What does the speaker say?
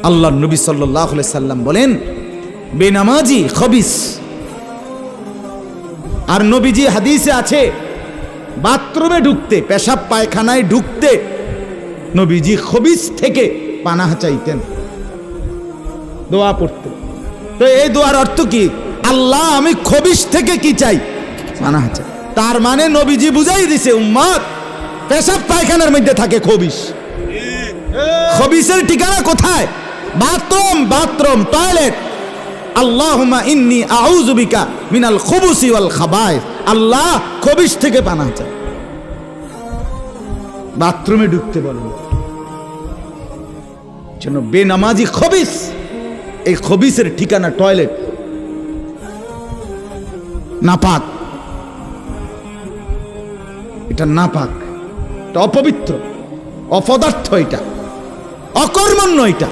আল্লাহর নবী সাল্লাল্লাহু আলাইহি সাল্লাম বলেন বেনামাজি খবিস। আর নবীজি হাদিসে আছে বাথরুমে ঢুকতে, পেশাব পায়খানায় ঢুকতে নবীজি খবিস থেকে পানাহ চাইতেন, দোয়া পড়তেন। তো এই দোয়ার অর্থ কি? আল্লাহ আমি খবিস থেকে কি চাই? পানাহ চাই। তার মানে নবীজি বুঝাই দিছে উম্মত পেশাব পায়খানার মধ্যে থাকে খবিস। খবিসের ঠিকানা কোথায়? Bathroom, bathroom, toilet. আল্লাহুম্মা ইন্নী আউযু বিকা মিনাল খুবুসি ওয়াল খাবায়েস। আল্লাহ খবিস থেকে পানাহ চাই। বাথরুমে ঢুকতে বলেন, জন্য বেনামাজি খবিস। এই খবিসের ঠিকানা টয়লেট, নাপাক। এটা নাপাক, এটা অপবিত্র, অপদার্থ, এটা অকর্মণ্য, এটা